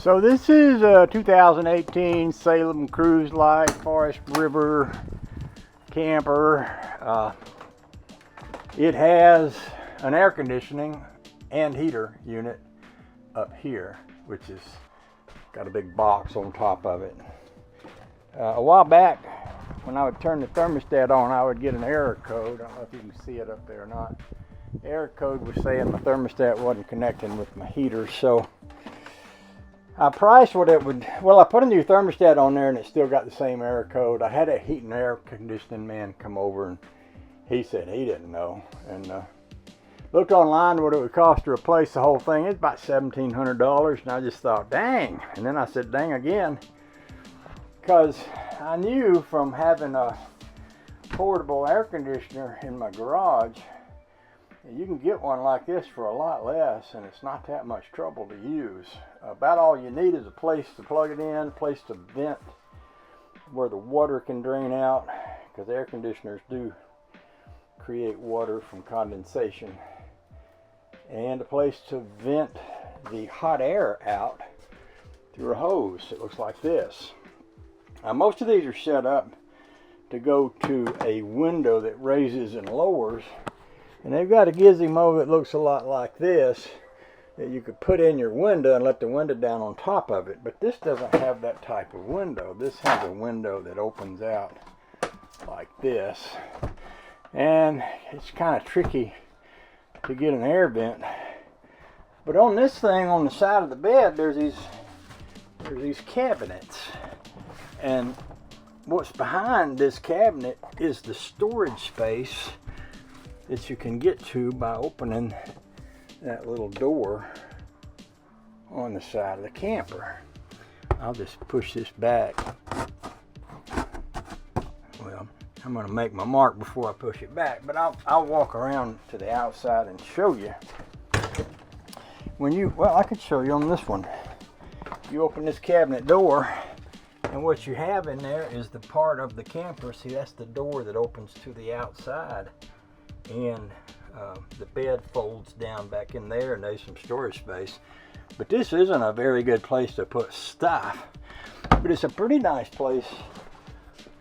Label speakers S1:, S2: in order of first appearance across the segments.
S1: So this is a 2018 Salem Cruise Light Forest River camper. It has an air conditioning and heater unit up here, which is got a big box on top of it. A while back, when I would turn the thermostat on, I would get an error code. I don't know if you can see it up there or not. The error code was saying my thermostat wasn't connecting with my heater, so I priced what it would. Well, I put a new thermostat on there and it still got the same error code. I had a heat and air conditioning man come over and he said he didn't know, and looked online what it would cost to replace the whole thing. It's about $1,700, and I just thought, dang. And then I said, dang again, because I knew from having a portable air conditioner in my garage, you can get one like this for a lot less, and it's not that much trouble to use. About all you need is a place to plug it in, a place to vent where the water can drain out, because air conditioners do create water from condensation, and a place to vent the hot air out through a hose. It looks like this. Most of these are set up to go to a window that raises and lowers, and they've got a gizmo that looks a lot like this that you could put in your window and let the window down on top of it. But this doesn't have that type of window. This has a window that opens out like this, and it's kind of tricky to get an air vent. But on this thing on the side of the bed, there's these cabinets, and what's behind this cabinet is the storage space that you can get to by opening that little door on the side of the camper. I'll just push this back. Well, I'm going to make my mark before I push it back, but I'll walk around to the outside and show you. Well, I could show you on this one. You open this cabinet door, and what you have in there is the part of the camper. See, that's the door that opens to the outside, and the bed folds down back in there, and there's some storage space. But this isn't a very good place to put stuff, but it's a pretty nice place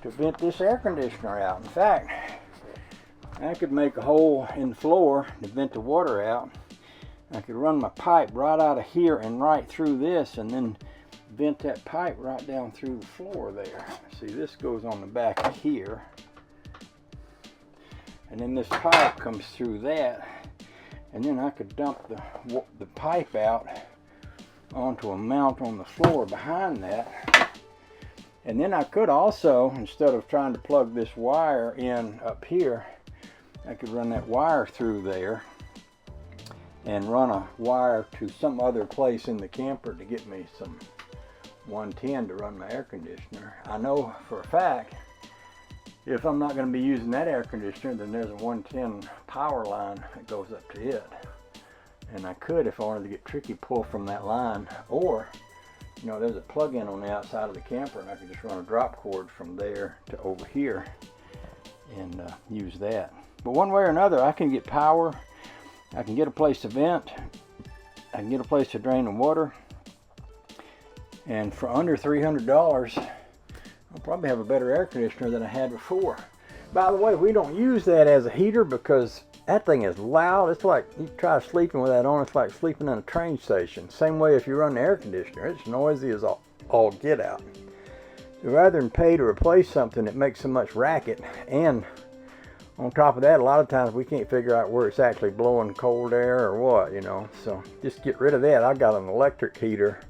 S1: to vent this air conditioner out. In fact, I could make a hole in the floor to vent the water out. I could run my pipe right out of here and right through this, and then vent that pipe right down through the floor there. See, this goes on the back of here, and then this pipe comes through that, and then I could dump the pipe out onto a mount on the floor behind that. And then I could also, instead of trying to plug this wire in up here, I could run that wire through there and run a wire to some other place in the camper to get me some 110 to run my air conditioner. I know for a fact, if I'm not going to be using that air conditioner, then there's a 110 power line that goes up to it. And I could, if I wanted to get tricky, pull from that line, or there's a plug-in on the outside of the camper, and I could just run a drop cord from there to over here and use that. But one way or another, I can get power, I can get a place to vent, I can get a place to drain the water, and for under $300, I'll probably have a better air conditioner than I had before. By the way, we don't use that as a heater because that thing is loud. It's like, you try sleeping with that on, it's like sleeping in a train station. Same way if you run the air conditioner, it's noisy as all get out. So rather than pay to replace something that makes so much racket, and on top of that, a lot of times we can't figure out where it's actually blowing cold air or what, So just get rid of that. I got an electric heater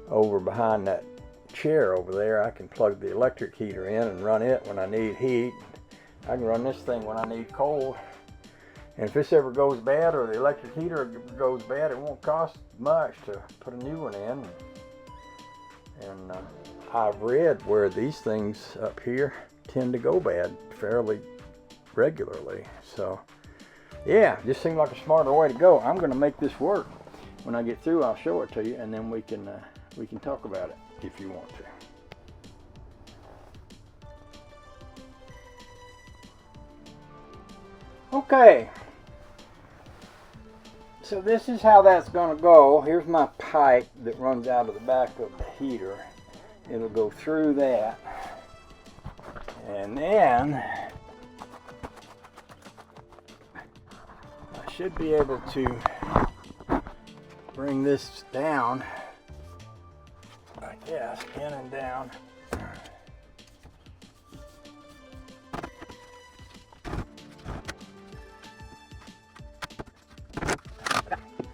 S1: over behind that chair over there. I can plug the electric heater in and run it when I need heat. I can run this thing when I need cold. And if this ever goes bad, or the electric heater goes bad, it won't cost much to put a new one in. And I've read where these things up here tend to go bad fairly regularly. So yeah, just seemed like a smarter way to go. I'm going to make this work. When I get through, I'll show it to you, and then we can talk about it if you want to. Okay, So this is how that's going to go. Here's my pipe that runs out of the back of the heater. It'll go through that. And then I should be able to bring this down, I guess, in and down.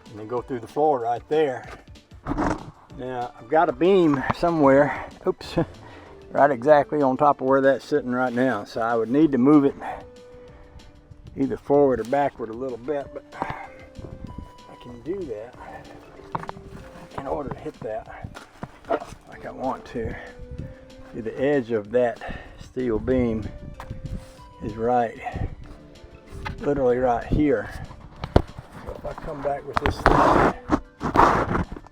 S1: And then go through the floor right there. Now I've got a beam somewhere, oops, right exactly on top of where that's sitting right now. So I would need to move it either forward or backward a little bit, but I can do that in order to hit that like I want to. See, the edge of that steel beam is right, literally right here. So if I come back with this thing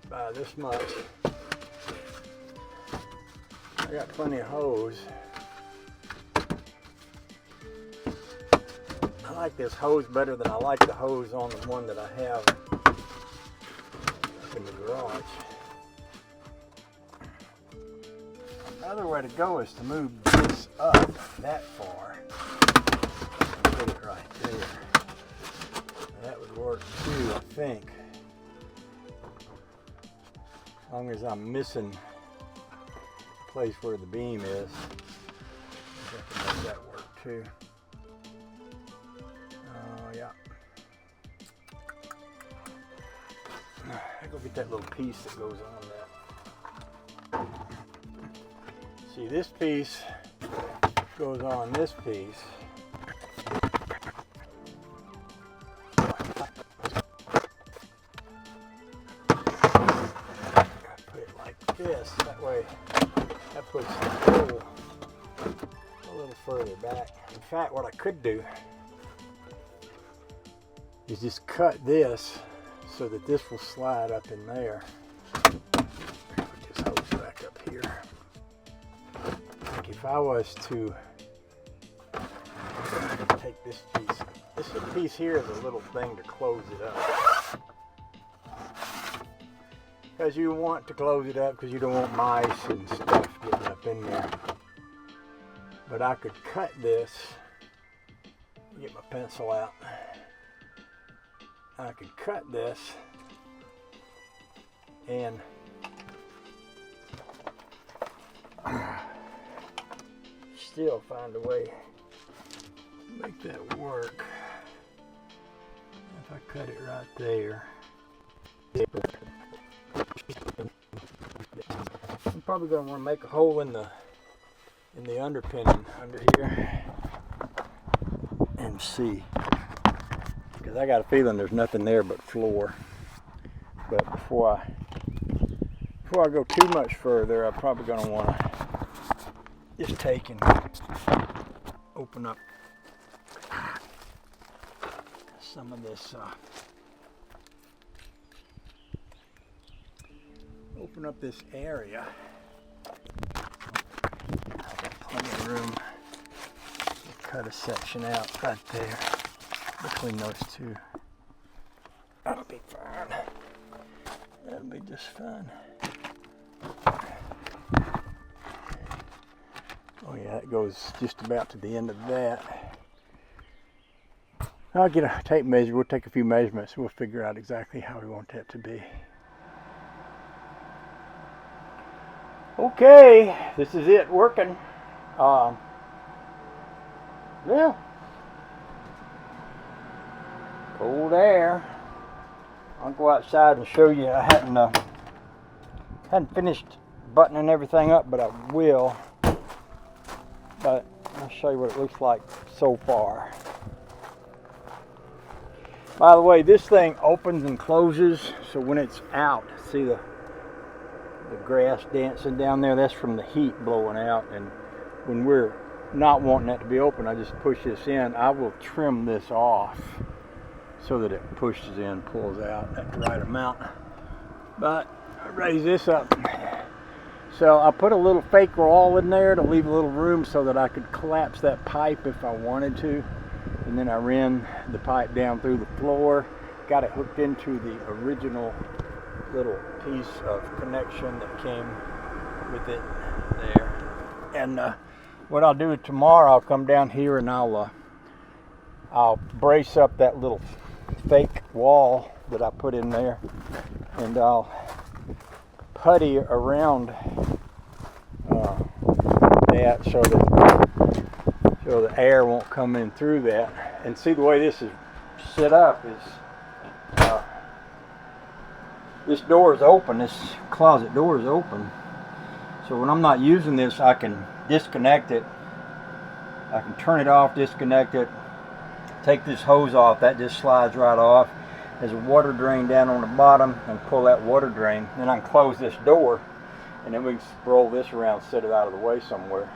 S1: by this much, I got plenty of hose. I like this hose better than I like the hose on the one that I have up in the garage. Another way to go is to move this up that far. Put it right there. That would work too, I think. As long as I'm missing the place where the beam is, I can make that work too. Yeah. I go get that little piece that goes on that. See, this piece goes on this piece. Put it like this. That way, that puts the hole a little further back. In fact, what I could do is just cut this so that this will slide up in there. Put this hose back up here. Like if I was to take this piece here is a little thing to close it up. Because you want to close it up because you don't want mice and stuff getting up in there. But I could cut this, get my pencil out. I could cut this and still find a way to make that work. If I cut it right there, I'm probably going to want to make a hole in the underpinning under here and see. Because I got a feeling there's nothing there but floor. But before I go too much further, I'm probably going to want to just take and open up some of this. Open up this area. I've got plenty of room to cut a section out right there. Between those two. That'll be fine. That'll be just fine. Oh yeah, it goes just about to the end of that. I'll get a tape measure. We'll take a few measurements and we'll figure out exactly how we want that to be. Okay, this is it working. Yeah. Cold air. I'll go outside and show you. I hadn't finished buttoning everything up, but I will. But I'll show you what it looks like so far. By the way, this thing opens and closes, so when it's out, see the grass dancing down there? That's from the heat blowing out, and when we're not wanting that to be open, I just push this in. I will trim this off so that it pushes in, pulls out at the right amount. But I raise this up. So I put a little fake wall in there to leave a little room so that I could collapse that pipe if I wanted to. And then I ran the pipe down through the floor. got it hooked into the original little piece of connection that came with it there. And what I'll do tomorrow, I'll come down here and I'll brace up that little fake wall that I put in there, and I'll putty around that so the air won't come in through that. And see, the way this is set up is this door is open, this closet door is open, so when I'm not using this, I can disconnect it. I can turn it off, disconnect it, take this hose off, that just slides right off. There's a water drain down on the bottom, and pull that water drain. Then I can close this door, and then we can roll this around, set it out of the way somewhere.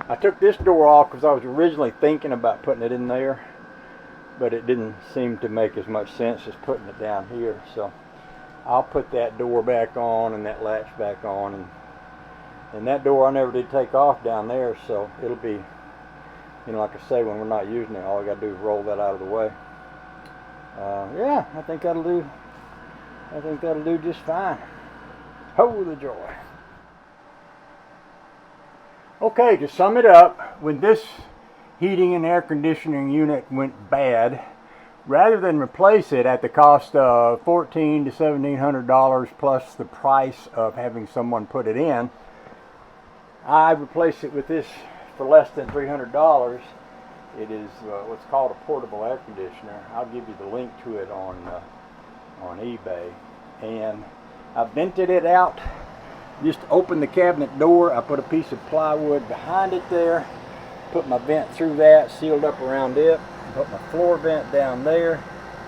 S1: I took this door off because I was originally thinking about putting it in there, but it didn't seem to make as much sense as putting it down here. So I'll put that door back on and that latch back on, and that door I never did take off down there, so it'll be, you know, like I say, when we're not using it, all I got to do is roll that out of the way. Yeah, I think that'll do. I think that'll do just fine. Oh, the joy. Okay, to sum it up, when this heating and air conditioning unit went bad, rather than replace it at the cost of $1,400 to $1,700 plus the price of having someone put it in, I replaced it with this for less than $300. It is what's called a portable air conditioner. I'll give you the link to it on eBay. And I vented it out. Just opened the cabinet door. I put a piece of plywood behind it there. Put my vent through that, sealed up around it. Put my floor vent down there.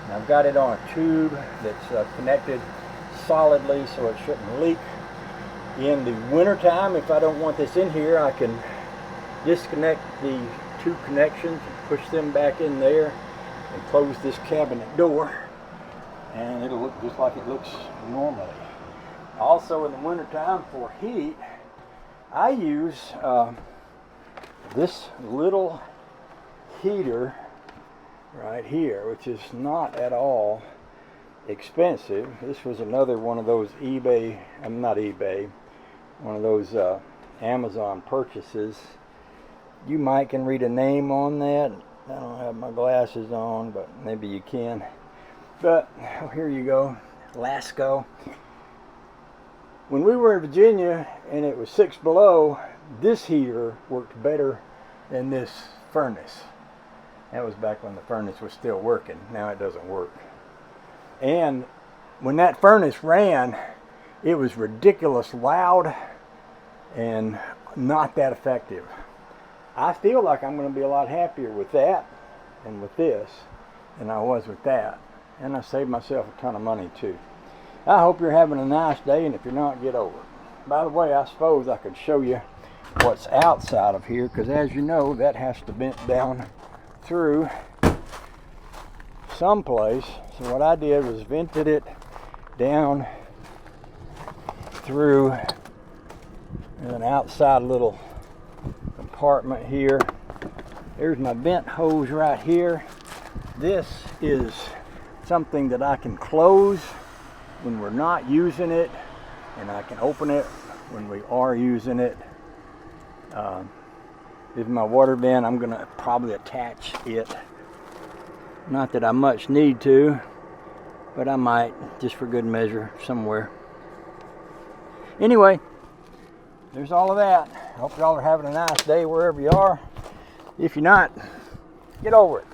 S1: And I've got it on a tube that's connected solidly so it shouldn't leak. In the wintertime, if I don't want this in here, I can disconnect the two connections and push them back in there and close this cabinet door, and it'll look just like it looks normally. Also, in the wintertime for heat, I use this little heater right here, which is not at all expensive. This was another one of those one of those Amazon purchases. You might can read a name on that. I don't have my glasses on, but maybe you can. But here you go, Lasco. When we were in Virginia and it was 6 below, this heater worked better than this furnace. That was back when the furnace was still working. Now it doesn't work. And when that furnace ran, it was ridiculous loud and not that effective. I feel like I'm going to be a lot happier with that and with this than I was with that. And I saved myself a ton of money too. I hope you're having a nice day, and if you're not, get over it. By the way, I suppose I could show you what's outside of here, because as you know, that has to vent down through someplace. So what I did was vented it down through an outside little compartment here. There's my vent hose right here. This is something that I can close when we're not using it, and I can open it when we are using it. This is my water vent. I'm going to probably attach it. Not that I much need to, but I might, just for good measure, somewhere. Anyway, there's all of that. I hope y'all are having a nice day wherever you are. If you're not, get over it.